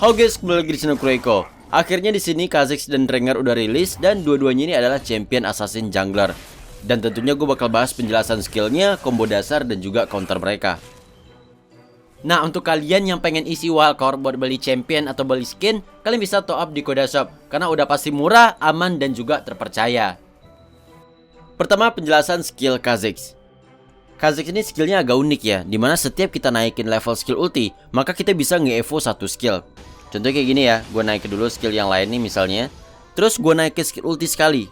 Halo guys, kembali lagi di channel Kureko. Akhirnya di sini Kha'Zix dan Rengar udah rilis dan dua-duanya ini adalah champion assassin jungler. Dan tentunya gue bakal bahas penjelasan skillnya, combo dasar dan juga counter mereka. Nah, untuk kalian yang pengen isi wildcard buat beli champion atau beli skin, kalian bisa top up di Koda Shop karena udah pasti murah, aman dan juga terpercaya. Pertama, penjelasan skill Kha'Zix. Kha'Zix ini skillnya agak unik ya, dimana setiap kita naikin level skill ulti, maka kita bisa nge-evo satu skill. Contohnya kayak gini ya, gue naikin dulu skill yang lain nih misalnya, terus gue naikin skill ulti sekali,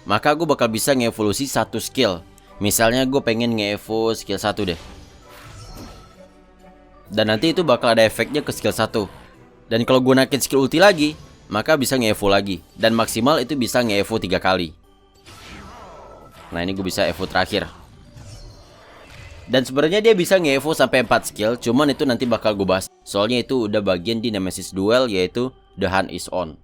maka gue bakal bisa nge-evolusi satu skill. Misalnya gue pengen nge-evo skill 1 deh, dan nanti itu bakal ada efeknya ke skill 1. Dan kalau gue naikin skill ulti lagi, maka bisa nge-evo lagi, dan maksimal itu bisa nge-evo 3 kali. Nah ini gue bisa evo terakhir. Dan sebenarnya dia bisa nge-evo sampai 4 skill, cuman itu nanti bakal gue bahas. Soalnya itu udah bagian di Nemesis Duel, yaitu The Hunt is On.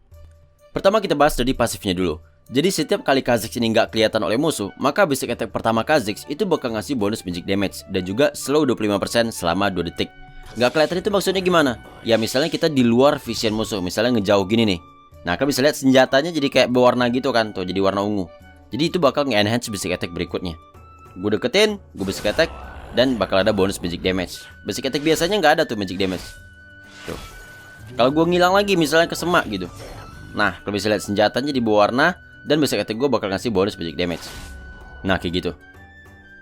Pertama kita bahas dari pasifnya dulu. Jadi setiap kali Kha'Zix ini nggak kelihatan oleh musuh, maka basic attack pertama Kha'Zix itu bakal ngasih bonus magic damage dan juga slow 25% selama 2 detik. Nggak kelihatan itu maksudnya gimana? Ya misalnya kita di luar vision musuh, misalnya ngejauh gini nih. Nah kan bisa lihat senjatanya jadi kayak berwarna gitu kan, tuh jadi warna ungu. Jadi itu bakal nge-enhance basic attack berikutnya. Gue deketin, gue basic attack, dan bakal ada bonus magic damage. Basic attack biasanya nggak ada tuh magic damage. Tuh. Kalau gue ngilang lagi misalnya ke semak gitu. Nah, kalau bisa lihat senjatanya di bawah warna dan basic attack gue bakal ngasih bonus magic damage. Nah, kayak gitu.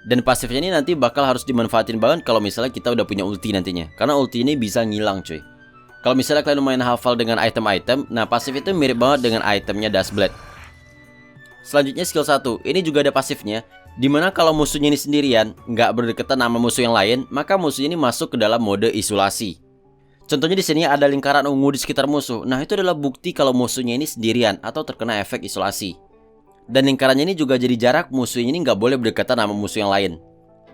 Dan pasifnya ini nanti bakal harus dimanfaatin banget kalau misalnya kita udah punya ulti nantinya. Karena ulti ini bisa ngilang cuy. Kalau misalnya kalian lumayan hafal dengan item-item, nah pasif itu mirip banget dengan itemnya Dustblade. Selanjutnya skill 1. Ini juga ada pasifnya. Dimana kalau musuhnya ini sendirian, nggak berdekatan sama musuh yang lain, maka musuhnya ini masuk ke dalam mode isolasi. Contohnya di sini ada lingkaran ungu di sekitar musuh. Nah itu adalah bukti kalau musuhnya ini sendirian atau terkena efek isolasi. Dan lingkarannya ini juga jadi jarak musuhnya ini nggak boleh berdekatan sama musuh yang lain.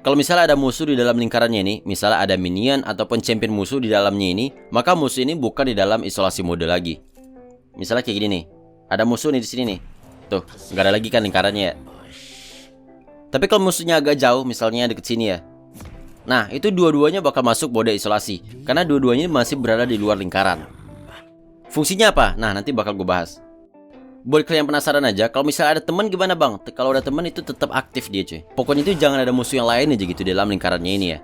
Kalau misalnya ada musuh di dalam lingkarannya ini, misalnya ada minion ataupun champion musuh di dalamnya ini, maka musuh ini bukan di dalam isolasi mode lagi. Misalnya kayak gini nih, ada musuh nih di sini nih, tuh nggak ada lagi kan lingkarannya ya. Tapi kalau musuhnya agak jauh, misalnya deket sini ya, nah itu dua-duanya bakal masuk mode isolasi karena dua-duanya masih berada di luar lingkaran. Fungsinya apa? Nah nanti bakal gue bahas. Buat kalian penasaran aja, kalau misalnya ada teman gimana bang? Kalau ada teman itu tetap aktif dia cuy. Pokoknya itu jangan ada musuh yang lain aja gitu dalam lingkarannya ini ya.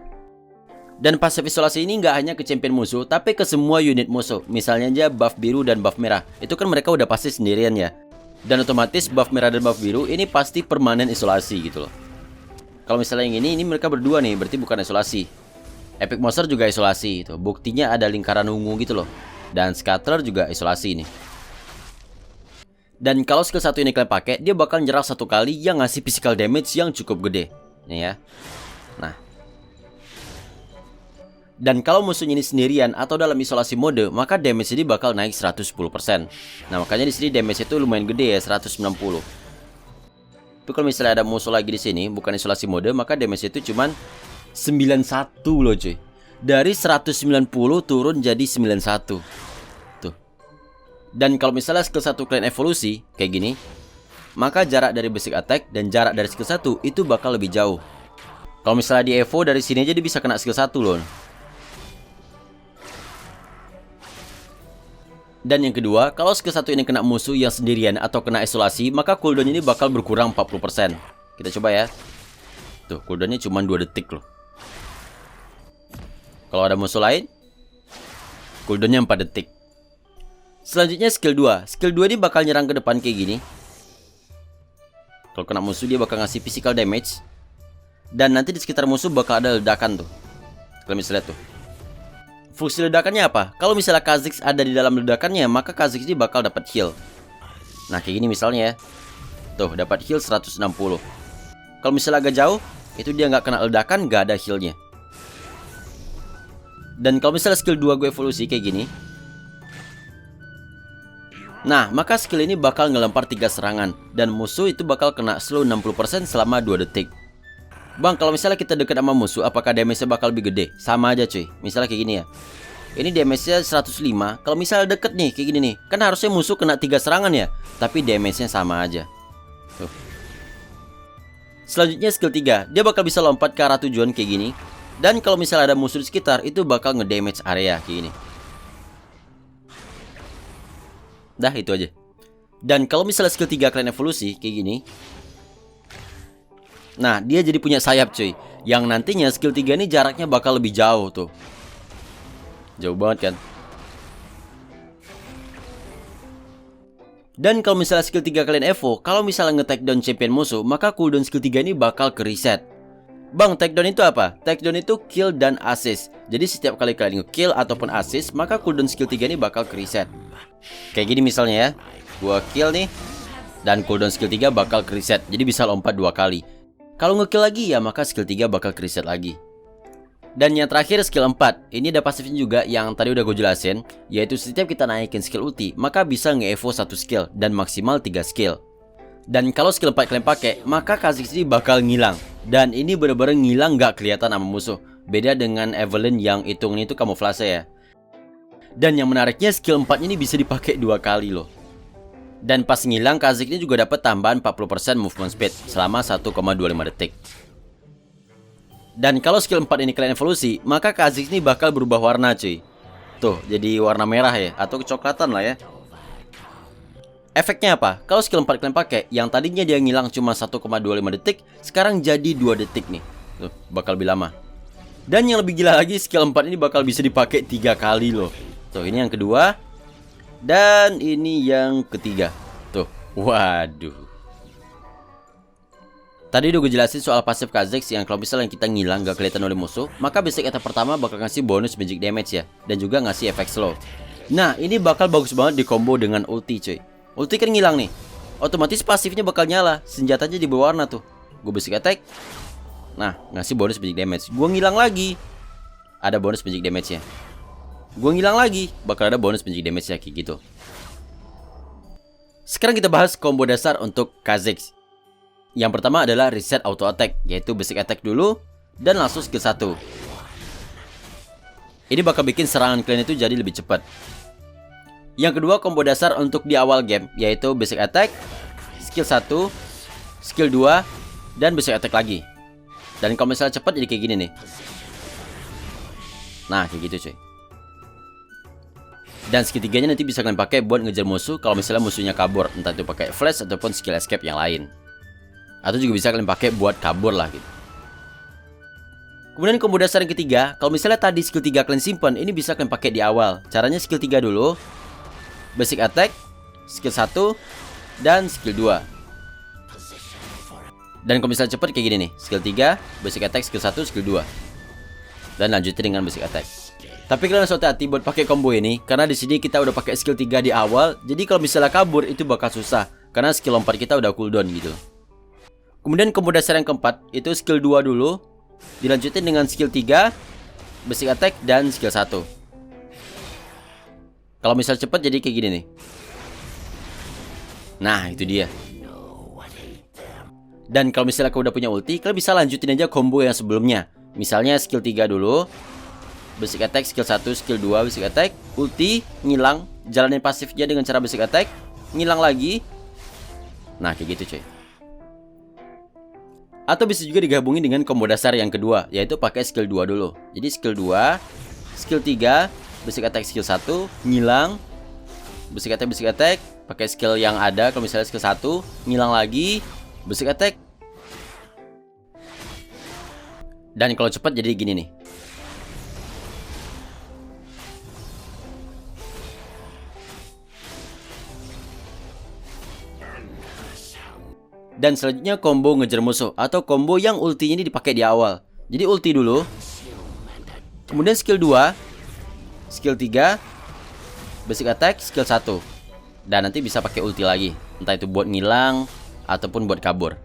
Dan pasif isolasi ini nggak hanya ke champion musuh, tapi ke semua unit musuh. Misalnya aja buff biru dan buff merah, itu kan mereka udah pasti sendirian ya. Dan otomatis buff merah dan buff biru ini pasti permanen isolasi gitu loh. Kalau misalnya yang ini mereka berdua nih, berarti bukan isolasi. Epic Monster juga isolasi itu. Buktinya ada lingkaran ungu gitu loh. Dan Scatter juga isolasi nih. Dan kalau skill 1 ini kalian pakai, dia bakal nyerang satu kali yang ngasih physical damage yang cukup gede. Nih ya. Nah. Dan kalau musuhnya ini sendirian atau dalam isolasi mode, maka damage ini bakal naik 110%. Nah, makanya di sini damage itu lumayan gede ya, 190. Tapi kalau misalnya ada musuh lagi di sini, bukan isolasi mode, maka damage itu cuman 91 loh cuy. Dari 190 turun jadi 91. Tuh. Dan kalau misalnya skill 1 kalian evolusi kayak gini, maka jarak dari basic attack dan jarak dari skill 1 itu bakal lebih jauh. Kalau misalnya di evo dari sini aja dia bisa kena skill 1 loh. Dan yang kedua, kalau skill 1 ini kena musuh yang sendirian atau kena isolasi, maka cooldown ini bakal berkurang 40%. Kita coba ya. Tuh, cooldownnya cuma 2 detik loh. Kalau ada musuh lain, cooldownnya 4 detik. Selanjutnya skill 2. Skill 2 ini bakal nyerang ke depan kayak gini. Kalau kena musuh dia bakal ngasih physical damage. Dan nanti di sekitar musuh bakal ada ledakan tuh. Kalian bisa lihat tuh. Fungsi ledakannya apa? Kalau misalnya Kha'Zix ada di dalam ledakannya, maka Kha'Zix ini bakal dapat heal. Nah kayak gini misalnya ya. Tuh dapat heal 160. Kalau misalnya agak jauh, itu dia nggak kena ledakan, nggak ada healnya. Dan kalau misalnya skill 2 gue evolusi kayak gini, nah maka skill ini bakal ngelempar 3 serangan. Dan musuh itu bakal kena slow 60% selama 2 detik. Bang, kalau misalnya kita dekat sama musuh, apakah damage-nya bakal lebih gede? Sama aja cuy. Misalnya kayak gini ya. Ini damage-nya 105. Kalau misalnya deket nih, kayak gini nih, kan harusnya musuh kena 3 serangan ya. Tapi damage-nya sama aja. Tuh. Selanjutnya skill 3. Dia bakal bisa lompat ke arah tujuan kayak gini. Dan kalau misalnya ada musuh di sekitar, itu bakal ngedamage area kayak gini. Dah itu aja. Dan kalau misalnya skill 3 kalian evolusi kayak gini, nah dia jadi punya sayap cuy, yang nantinya skill 3 ini jaraknya bakal lebih jauh tuh. Jauh banget kan. Dan kalau misalnya skill 3 kalian evo, kalau misalnya nge-take down champion musuh, maka cooldown skill 3 ini bakal ke reset. Bang, take down itu apa? Take down itu kill dan assist. Jadi setiap kali kalian nge-kill ataupun assist, maka cooldown skill 3 ini bakal ke reset. Kayak gini misalnya ya, gua kill nih, dan cooldown skill 3 bakal ke reset. Jadi bisa lompat 2 kali. Kalau nge-kill lagi ya, maka skill 3 bakal ke reset lagi. Dan yang terakhir skill 4. Ini ada pasifnya juga yang tadi udah gue jelasin, yaitu setiap kita naikin skill ulti, maka bisa nge-evo 1 skill dan maksimal 3 skill. Dan kalau skill 4 kalian pakai, maka Kha'Zix ini bakal ngilang. Dan ini bener-bener ngilang gak kelihatan sama musuh. Beda dengan Evelynn yang hitungan itu kamuflase ya. Dan yang menariknya skill 4 ini bisa dipakai 2 kali loh. Dan pas ngilang, Kha'Zix ini juga dapat tambahan 40% movement speed selama 1,25 detik. Dan kalau skill 4 ini kalian evolusi, maka Kha'Zix ini bakal berubah warna cuy. Tuh, jadi warna merah ya, atau kecoklatan lah ya. Efeknya apa? Kalau skill 4 kalian pakai, yang tadinya dia ngilang cuma 1,25 detik, sekarang jadi 2 detik nih. Tuh, bakal lebih lama. Dan yang lebih gila lagi, skill 4 ini bakal bisa dipakai 3 kali loh. Tuh, ini yang kedua. Dan ini yang ketiga. Tuh, waduh. Tadi udah gue jelasin soal pasif Kha'Zix yang kalau misalnya kita ngilang gak kelihatan oleh musuh, maka basic attack pertama bakal ngasih bonus magic damage ya, dan juga ngasih efek slow. Nah, ini bakal bagus banget di combo dengan ulti cuy. Ulti kan ngilang nih, otomatis pasifnya bakal nyala, senjatanya jadi berwarna tuh. Gue basic attack, nah ngasih bonus magic damage. Gue ngilang lagi, ada bonus magic damage nya. Gue ngilang lagi, bakal ada bonus magic damage ya, kayak gitu. Sekarang kita bahas combo dasar untuk Kha'Zix. Yang pertama adalah reset auto attack, yaitu basic attack dulu dan langsung skill 1. Ini bakal bikin serangan kalian itu jadi lebih cepat. Yang kedua combo dasar untuk di awal game, yaitu basic attack, skill 1, skill 2, dan basic attack lagi. Dan kalau misalnya cepat jadi kayak gini nih. Nah kayak gitu cuy. Dan skill 3 nya nanti bisa kalian pakai buat ngejar musuh kalau misalnya musuhnya kabur, entah itu pakai flash ataupun skill escape yang lain. Atau juga bisa kalian pakai buat kabur lah gitu. Kemudian combo dasar yang ketiga, kalau misalnya tadi skill 3 kalian simpan, ini bisa kalian pakai di awal. Caranya skill 3 dulu, basic attack, skill 1, dan skill 2. Dan kalau misalnya cepet kayak gini nih, skill 3, basic attack, skill 1, skill 2. Dan lanjutin dengan basic attack. Tapi kalian harus hati-hati buat pakai combo ini, karena di sini kita udah pakai skill 3 di awal, jadi kalau misalnya kabur itu bakal susah, karena skill 4 kita udah cooldown gitu. Kemudian combo dasar yang keempat, itu skill 2 dulu, dilanjutin dengan skill 3, basic attack, dan skill 1. Kalau misal cepat jadi kayak gini nih. Nah itu dia. Dan kalau misalnya kau udah punya ulti, kalian bisa lanjutin aja combo yang sebelumnya. Misalnya skill 3 dulu, basic attack, skill 1, skill 2, basic attack, ulti, ngilang, jalanin pasifnya dengan cara basic attack, ngilang lagi. Nah kayak gitu cuy. Atau bisa juga digabungin dengan combo dasar yang kedua, yaitu pakai skill 2 dulu. Jadi skill 2, skill 3, basic attack skill 1, ngilang, basic attack, pakai skill yang ada. Kalau misalnya skill 1, ngilang lagi, basic attack. Dan kalau cepat jadi gini nih. Dan selanjutnya combo ngejar musuh, atau combo yang ultinya ini dipakai di awal. Jadi ulti dulu, kemudian skill 2, skill 3, basic attack, skill 1. Dan nanti bisa pakai ulti lagi, entah itu buat ngilang ataupun buat kabur.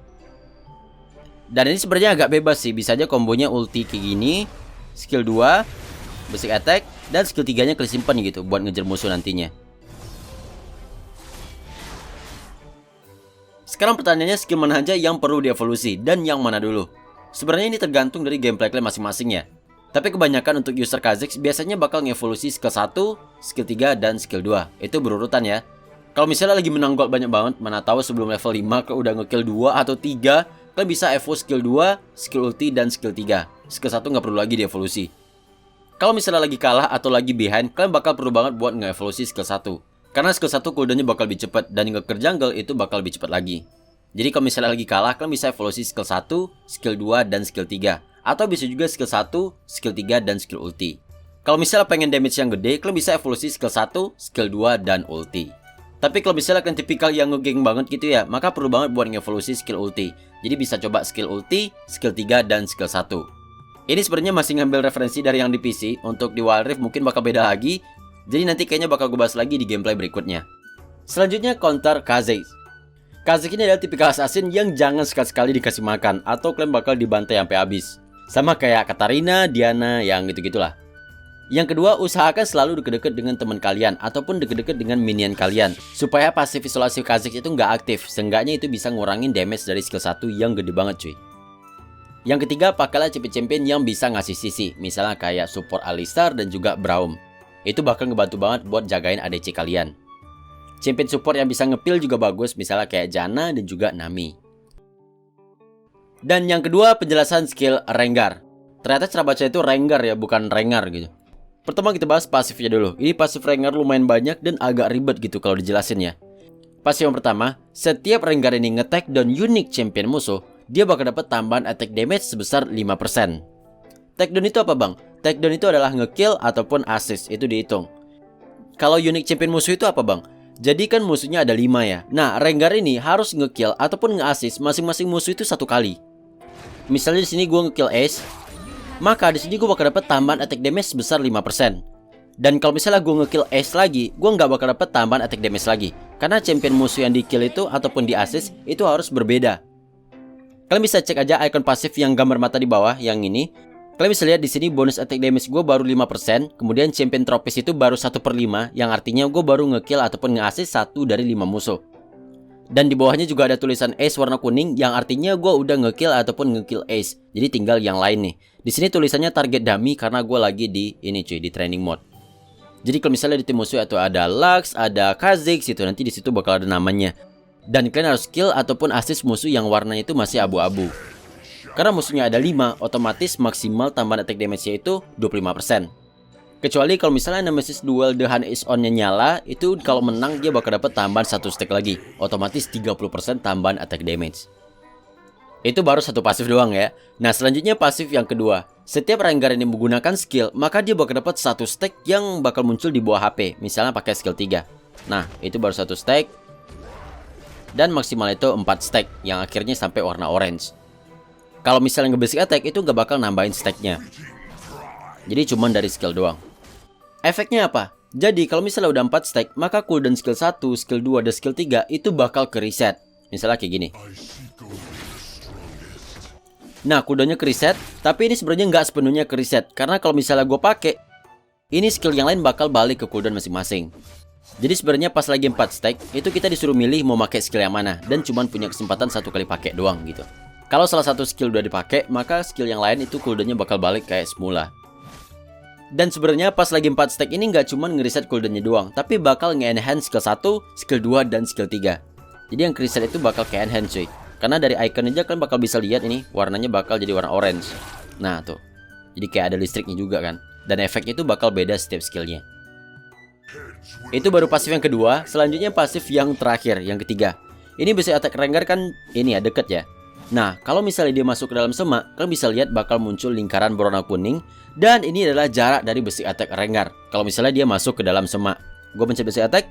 Dan ini sebenarnya agak bebas sih, bisa aja kombonya ulti kayak gini, skill 2, basic attack, dan skill 3 nya kalian simpan gitu buat ngejar musuh nantinya. Sekarang pertanyaannya, skill mana aja yang perlu dievolusi dan yang mana dulu? Sebenarnya ini tergantung dari gameplay kalian masing-masing ya. Tapi kebanyakan untuk user Kha'Zix biasanya bakal ngevolusi skill 1, skill 3, dan skill 2. Itu berurutan ya. Kalau misalnya lagi menang gold banyak banget, mana tahu sebelum level 5 kalian udah ngekill 2 atau 3, kalian bisa evo skill 2, skill ulti, dan skill 3. Skill 1 nggak perlu lagi dievolusi. Kalau misalnya lagi kalah atau lagi behind, kalian bakal perlu banget buat nge-evolusi skill 1. Karena skill 1 cooldownnya bakal lebih cepat, dan nge-clear jungle itu bakal lebih cepat lagi. Jadi kalau misalnya lagi kalah, kalian bisa evolusi skill 1, skill 2, dan skill 3. Atau bisa juga skill 1, skill 3, dan skill ulti. Kalau misalnya pengen damage yang gede, kalian bisa evolusi skill 1, skill 2, dan ulti. Tapi kalau misalnya kalian tipikal yang nge-gank banget gitu ya, maka perlu banget buat nge-evolusi skill ulti. Jadi bisa coba skill ulti, skill 3, dan skill 1. Ini sebenarnya masih ngambil referensi dari yang di PC. Untuk di Wild Rift mungkin bakal beda lagi. Jadi nanti kayaknya bakal gue bahas lagi di gameplay berikutnya. Selanjutnya counter Kha'Zix. Kha'Zix ini adalah tipikal assassin yang jangan sekali-sekali dikasih makan, atau kalian bakal dibantai sampai habis. Sama kayak Katarina, Diana, yang gitu-gitulah. Yang kedua, usahakan selalu deket-deket dengan teman kalian ataupun deket-deket dengan minion kalian, supaya pasif isolasi Kha'Zix itu nggak aktif. Seenggaknya itu bisa ngurangin damage dari skill 1 yang gede banget cuy. Yang ketiga, pakailah champion-champion yang bisa ngasih sisi, misalnya kayak support Alistar dan juga Braum. Itu bakal ngebantu banget buat jagain ADC kalian. Champion support yang bisa nge-peel juga bagus, misalnya kayak Janna dan juga Nami. Dan yang kedua, penjelasan skill Rengar. Ternyata cara baca itu Rengar ya, bukan Rengar gitu. Pertama kita bahas pasifnya dulu. Ini pasif Rengar lumayan banyak dan agak ribet gitu kalau dijelasin ya. Pasif yang pertama, setiap Rengar ini nge-tag down unique champion musuh, dia bakal dapat tambahan attack damage sebesar 5%. Takedown itu apa bang? Takedown itu adalah nge-kill ataupun assist, itu dihitung. Kalau unique champion musuh itu apa bang? Jadi kan musuhnya ada 5 ya. Nah, Rengar ini harus nge-kill ataupun nge-assist masing-masing musuh itu 1 kali. Misalnya di sini gue nge-kill Ace, maka di sini gue bakal dapat tambahan attack damage sebesar 5%. Dan kalau misalnya gue nge-kill Ace lagi, gue nggak bakal dapat tambahan attack damage lagi. Karena champion musuh yang di-kill itu ataupun di-assist itu harus berbeda. Kalian bisa cek aja icon pasif yang gambar mata di bawah, yang ini. Kalian bisa lihat di sini bonus attack damage gue baru 5%, kemudian champion tropis itu baru 1/5, yang artinya gue baru nge-kill ataupun nge-assist 1 dari 5 musuh. Dan di bawahnya juga ada tulisan Ace warna kuning, yang artinya gue udah nge-kill ataupun nge-kill Ace. Jadi tinggal yang lain nih. Di sini tulisannya target dummy karena gue lagi di ini cuy, di training mode. Jadi kalau misalnya di tim musuh atau ada Lux, ada Kha'Zix itu nanti di situ bakal ada namanya. Dan kalian harus kill ataupun assist musuh yang warnanya itu masih abu-abu. Karena musuhnya ada 5, otomatis maksimal tambahan attack damage-nya itu 25%. Kecuali kalau misalnya Nemesis Duel The Hunt is On-nya nyala, itu kalau menang dia bakal dapat tambahan 1 stack lagi. Otomatis 30% tambahan attack damage. Itu baru satu pasif doang ya. Nah selanjutnya pasif yang kedua. Setiap Rengar ini menggunakan skill, maka dia bakal dapat 1 stack yang bakal muncul di bawah HP. Misalnya pakai skill 3. Nah itu baru 1 stack. Dan maksimal itu 4 stack, yang akhirnya sampai warna orange. Kalau misalnya nge-basic attack itu nggak bakal nambahin stacknya. Jadi cuman dari skill doang. Efeknya apa? Jadi kalau misalnya udah 4 stack, maka cooldown skill 1, skill 2, dan skill 3 itu bakal ke reset. Misalnya kayak gini. Nah cooldownnya ke reset, tapi ini sebenarnya nggak sepenuhnya ke reset. Karena kalau misalnya gue pakai, ini skill yang lain bakal balik ke cooldown masing-masing. Jadi sebenarnya pas lagi 4 stack, itu kita disuruh milih mau pakai skill yang mana. Dan cuman punya kesempatan 1 kali pakai doang gitu. Kalau salah satu skill udah dipakai, maka skill yang lain itu cooldownnya bakal balik kayak semula. Dan sebenarnya pas lagi 4 stack ini nggak cuma ngereset cooldownnya doang, tapi bakal nge-enhance skill 1, skill 2, dan skill 3. Jadi yang reset itu bakal ke-enhance cuy. Karena dari icon aja kan bakal bisa lihat ini, warnanya bakal jadi warna orange. Nah tuh, jadi kayak ada listriknya juga kan. Dan efeknya itu bakal beda setiap skillnya. Itu baru pasif yang kedua. Selanjutnya pasif yang terakhir, yang ketiga. Ini basic attack Rengar kan ini ya, deket ya. Nah, kalau misalnya dia masuk ke dalam semak, kalian bisa lihat bakal muncul lingkaran berwarna kuning. Dan ini adalah jarak dari basic attack Rengar. Kalau misalnya dia masuk ke dalam semak, gue pencet basic attack,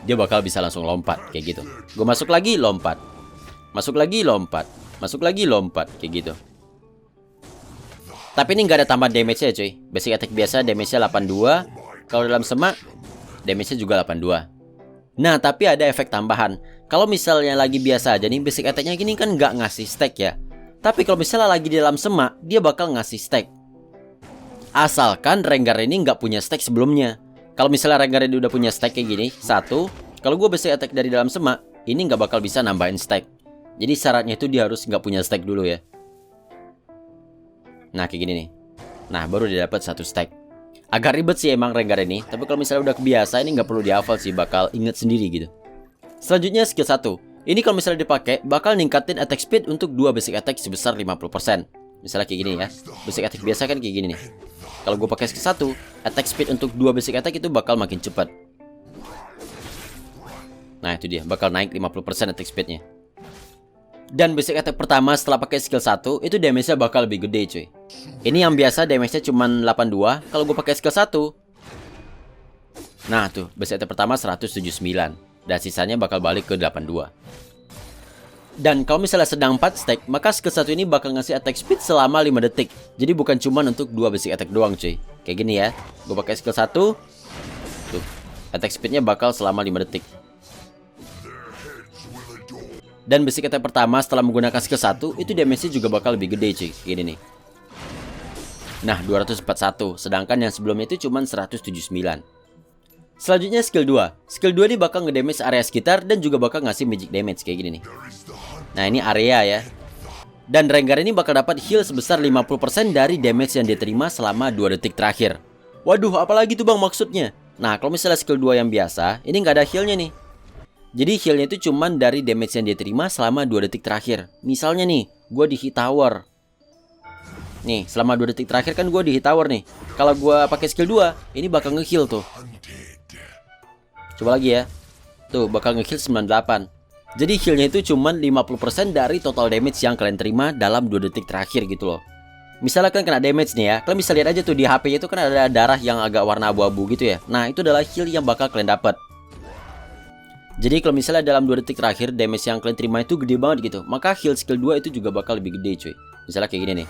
dia bakal bisa langsung lompat, kayak gitu. Gue masuk lagi, lompat. Masuk lagi, lompat. Masuk lagi, lompat, kayak gitu. Tapi ini nggak ada tambahan damage-nya cuy. Basic attack biasa damage-nya 82. Kalau dalam semak, damage-nya juga 82. Nah, tapi ada efek tambahan. Kalau misalnya lagi biasa aja nih, basic attack-nya gini kan nggak ngasih stack ya. Tapi kalau misalnya lagi di dalam semak, dia bakal ngasih stack. Asalkan Rengar ini nggak punya stack sebelumnya. Kalau misalnya Rengar ini udah punya stack kayak gini, 1. Kalau gue basic attack dari dalam semak, ini nggak bakal bisa nambahin stack. Jadi syaratnya itu dia harus nggak punya stack dulu ya. Nah, kayak gini nih. Nah, baru dia dapat 1 stack. Agak ribet sih emang Rengar ini, tapi kalau misalnya udah kebiasa ini nggak perlu dihafal sih, bakal inget sendiri gitu. Selanjutnya skill 1. Ini kalau misalnya dipakai bakal ningkatin attack speed untuk 2 basic attack sebesar 50%. Misalnya kayak gini ya. Basic attack biasa kan kayak gini nih. Kalau gue pakai skill 1, attack speed untuk 2 basic attack itu bakal makin cepat. Nah itu dia, bakal naik 50% attack speednya. Dan basic attack pertama setelah pakai skill 1 itu damage-nya bakal lebih gede cuy. Ini yang biasa damage-nya cuma 82, kalau gue pakai skill 1. Nah tuh, basic attack pertama 179 dan sisanya bakal balik ke 82. Dan kalau misalnya sedang 4 stack, maka skill 1 ini bakal ngasih attack speed selama 5 detik. Jadi bukan cuma untuk 2 basic attack doang cuy. Kayak gini ya, gue pakai skill 1. Tuh, attack speednya bakal selama 5 detik. Dan basic attack pertama setelah menggunakan skill 1 itu damage-nya juga bakal lebih gede cuy. Gini nih. Nah 241, sedangkan yang sebelumnya itu cuma 179. Selanjutnya skill 2. Skill 2 ini bakal ngedamage area sekitar dan juga bakal ngasih magic damage kayak gini nih. Nah ini area ya. Dan Rengar ini bakal dapat heal sebesar 50% dari damage yang diterima selama 2 detik terakhir. Waduh, apalagi tuh bang maksudnya? Nah kalau misalnya skill 2 yang biasa, ini nggak ada healnya nih. Jadi healnya itu cuman dari damage yang dia terima selama 2 detik terakhir. Misalnya nih, gue di hit tower. Nih, selama 2 detik terakhir kan gue di hit tower nih. Kalau gue pakai skill 2, ini bakal nge-heal tuh. Coba lagi ya. Tuh, bakal nge-heal 98. Jadi healnya itu cuman 50% dari total damage yang kalian terima dalam 2 detik terakhir gitu loh. Misalnya kalian kena damage nih ya, kalian bisa lihat aja tuh di HP itu kan ada darah yang agak warna abu-abu gitu ya. Nah, itu adalah heal yang bakal kalian dapat. Jadi kalau misalnya dalam 2 detik terakhir damage yang kalian terima itu gede banget gitu, maka heal skill 2 itu juga bakal lebih gede cuy. Misalnya kayak gini nih,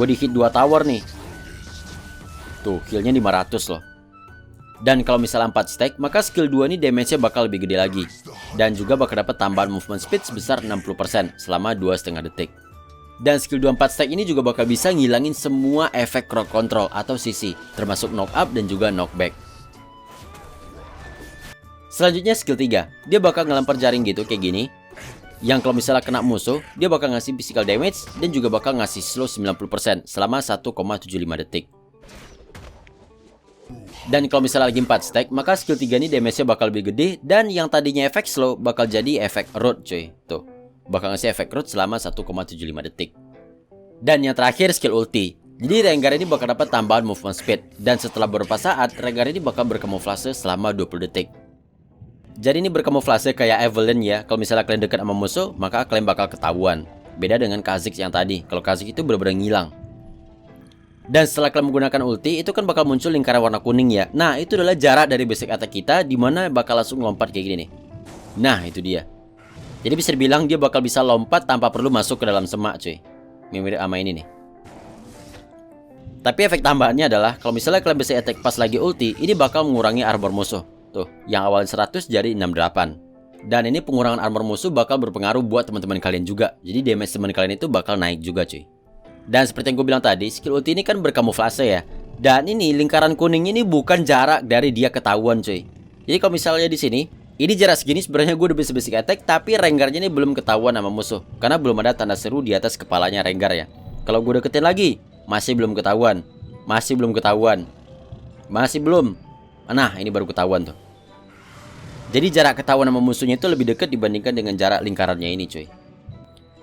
gue di hit 2 tower nih. Tuh healnya 500 loh. Dan kalau misalnya 4 stack, maka skill 2 ini damage-nya bakal lebih gede lagi. Dan juga bakal dapat tambahan movement speed sebesar 60% selama 2,5 detik. Dan skill 2 4 stack ini juga bakal bisa ngilangin semua efek crowd control atau CC, termasuk knock up dan juga knockback. Selanjutnya skill 3, dia bakal ngelempar jaring gitu kayak gini. Yang kalau misalnya kena musuh, dia bakal ngasih physical damage dan juga bakal ngasih slow 90% selama 1,75 detik. Dan kalau misalnya lagi 4 stack, maka skill 3 ini damage-nya bakal lebih gede. Dan yang tadinya efek slow bakal jadi efek root cuy. Tuh, bakal ngasih efek root selama 1,75 detik. Dan yang terakhir skill ulti. Jadi Rengar ini bakal dapat tambahan movement speed. Dan setelah beberapa saat, Rengar ini bakal berkamuflase selama 20 detik. Jadi ini berkamuflase kayak Evelyn ya. Kalau misalnya kalian dekat sama musuh, maka kalian bakal ketahuan. Beda dengan Kha'Zix yang tadi. Kalau Kha'Zix itu benar-benar ngilang. Dan setelah kalian menggunakan ulti, itu kan bakal muncul lingkaran warna kuning ya. Nah itu adalah jarak dari basic attack kita, dimana bakal langsung lompat kayak gini nih. Nah itu dia. Jadi bisa dibilang dia bakal bisa lompat tanpa perlu masuk ke dalam semak cuy. Mirip sama ini nih. Tapi efek tambahannya adalah kalau misalnya kalian basic attack pas lagi ulti, ini bakal mengurangi armor musuh. Tuh, yang awalnya 100 jadi 68. Dan ini pengurangan armor musuh bakal berpengaruh buat teman-teman kalian juga. Jadi damage teman kalian itu bakal naik juga cuy. Dan seperti yang gue bilang tadi, skill ulti ini kan berkamuflase ya. Dan ini lingkaran kuning ini bukan jarak dari dia ketahuan cuy. Jadi kalau misalnya di sini, ini jarak segini sebenarnya gue udah bisa basic attack, tapi Rengarnya ini belum ketahuan sama musuh. Karena belum ada tanda seru di atas kepalanya Rengar ya. Kalau gue deketin lagi, masih belum ketahuan. Masih belum ketahuan. Masih belum. Nah ini baru ketahuan tuh. Jadi jarak ketahuan sama musuhnya itu lebih dekat dibandingkan dengan jarak lingkarannya ini cuy.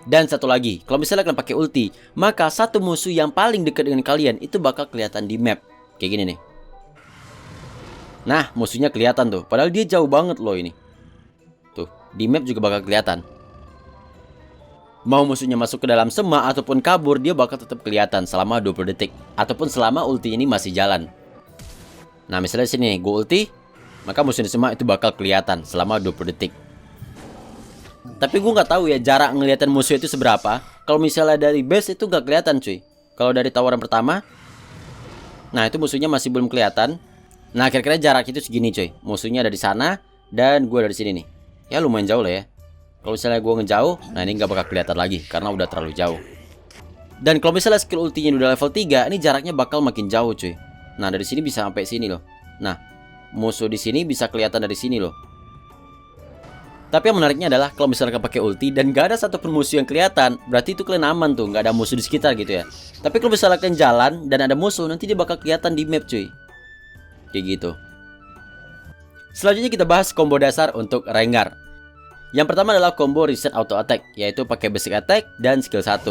Dan satu lagi, kalau misalnya kalian pakai ulti, maka satu musuh yang paling dekat dengan kalian itu bakal kelihatan di map. Kayak gini nih. Nah musuhnya kelihatan tuh, padahal dia jauh banget loh ini. Tuh, di map juga bakal kelihatan. Mau musuhnya masuk ke dalam semak ataupun kabur, dia bakal tetap kelihatan selama 20 detik. Ataupun selama ulti ini masih jalan. Nah misalnya di sini gue ulti, maka musuh di semak itu bakal kelihatan selama 20 detik. Tapi gue nggak tahu ya jarak ngeliatin musuh itu seberapa. Kalau misalnya dari base itu nggak kelihatan cuy. Kalau dari tawaran pertama, nah itu musuhnya masih belum kelihatan. Nah kira-kira jarak itu segini cuy. Musuhnya ada di sana dan gue dari sini nih. Ya lumayan jauh lah ya. Kalau misalnya gue ngejauh, nah ini nggak bakal kelihatan lagi karena udah terlalu jauh. Dan kalau misalnya skill ultinya udah level 3, ini jaraknya bakal makin jauh cuy. Nah dari sini bisa sampai sini loh. Nah musuh di sini bisa kelihatan dari sini loh. Tapi yang menariknya adalah kalau misalnya kalian pakai ulti dan gak ada satupun musuh yang kelihatan, berarti itu kalian aman tuh, gak ada musuh di sekitar gitu ya. Tapi kalau misalnya kalian jalan dan ada musuh, nanti dia bakal kelihatan di map cuy. Kayak gitu. Selanjutnya kita bahas combo dasar untuk Rengar. Yang pertama adalah combo reset auto attack, yaitu pakai basic attack dan skill 1.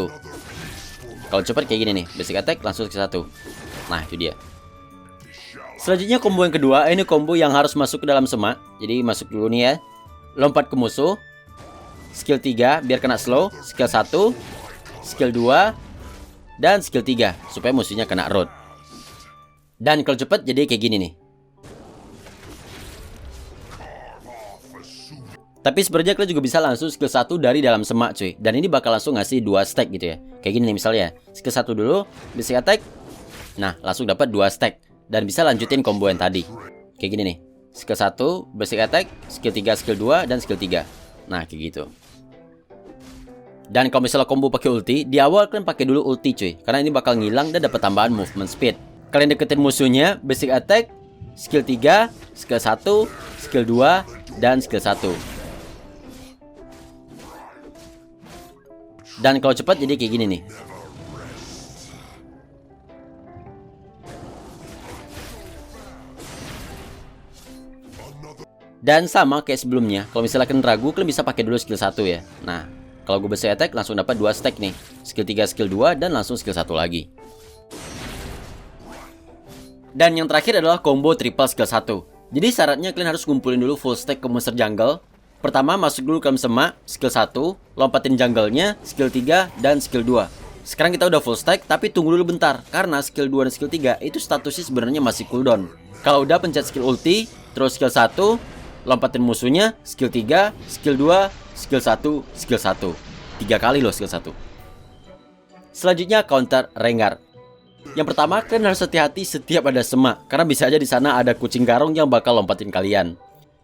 Kalau cepat kayak gini nih, basic attack langsung skill 1. Nah itu dia. Selanjutnya combo yang kedua, ini combo yang harus masuk ke dalam semak. Jadi masuk dulu nih ya. lompat ke musuh. Skill 3 biar kena slow. Skill 1, skill 2, dan skill 3 supaya musuhnya kena road. Dan kalau cepet jadi kayak gini nih. Tapi sebenarnya kalian juga bisa langsung skill 1 dari dalam semak cuy. Dan ini bakal langsung ngasih 2 stack gitu ya. Kayak gini nih misalnya. Skill 1 dulu, basic attack. Nah, langsung dapat 2 stack. Dan bisa lanjutin combo yang tadi. Kayak gini nih. Skill 1, basic attack, skill 3, skill 2, dan skill 3. Nah, kayak gitu. Dan kalau misalnya combo pakai ulti, di awal kalian pakai dulu ulti cuy. Karena ini bakal ngilang dan dapat tambahan movement speed. Kalian deketin musuhnya, basic attack, skill 3, skill 1, skill 2, dan skill 1. Dan kalau cepat jadi kayak gini nih. Dan sama kayak sebelumnya, kalau misalnya kalian ragu, kalian bisa pakai dulu skill 1 ya. Nah, kalau gue basic attack langsung dapat 2 stack nih. Skill 3, skill 2, dan langsung skill 1 lagi. Dan yang terakhir adalah combo triple skill 1. Jadi syaratnya kalian harus ngumpulin dulu full stack ke monster jungle. Pertama masuk dulu ke semak, skill 1, lompatin jungle-nya, skill 3, dan skill 2. Sekarang kita udah full stack, tapi tunggu dulu bentar. Karena skill 2 dan skill 3 itu statusnya sebenarnya masih cooldown. Kalau udah pencet skill ulti, terus skill 1, lompatin musuhnya, skill 3, skill 2, skill 1, skill 1. 3 kali loh skill 1. Selanjutnya counter Rengar. Yang pertama, kalian harus hati-hati setiap ada semak, karena bisa aja di sana ada kucing garong yang bakal lompatin kalian.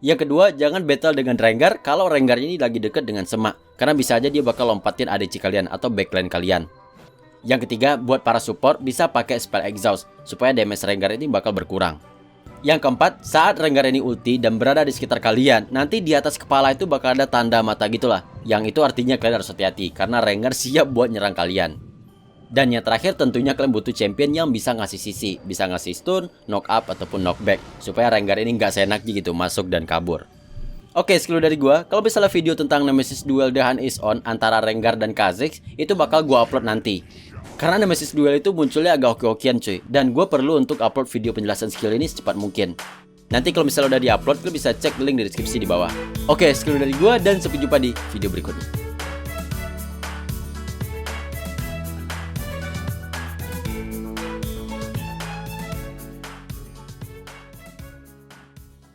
Yang kedua, jangan battle dengan Rengar kalau Rengar ini lagi deket dengan semak, karena bisa aja dia bakal lompatin ADC kalian atau backline kalian. Yang ketiga, buat para support bisa pakai spell exhaust supaya damage Rengar ini bakal berkurang. Yang keempat, saat Rengar ini ulti dan berada di sekitar kalian, nanti di atas kepala itu bakal ada tanda mata gitulah. Yang itu artinya kalian harus hati-hati karena Rengar siap buat nyerang kalian. Dan yang terakhir tentunya kalian butuh champion yang bisa ngasih sisi, bisa ngasih stun, knock up, ataupun knockback, supaya Rengar ini nggak seenaknya gitu masuk dan kabur. Oke, sekian dari gua. Kalau misalnya video tentang Nemesis Duel The Hunt Is On antara Rengar dan Kha'Zix, itu bakal gua upload nanti. Karena Nemesis Duel itu munculnya agak oke-okean cuy, dan gua perlu untuk upload video penjelasan skill ini secepat mungkin. Nanti kalau misalnya udah di-upload, kalian bisa cek link di deskripsi di bawah. Oke, sekian dari gua dan sampai jumpa di video berikutnya.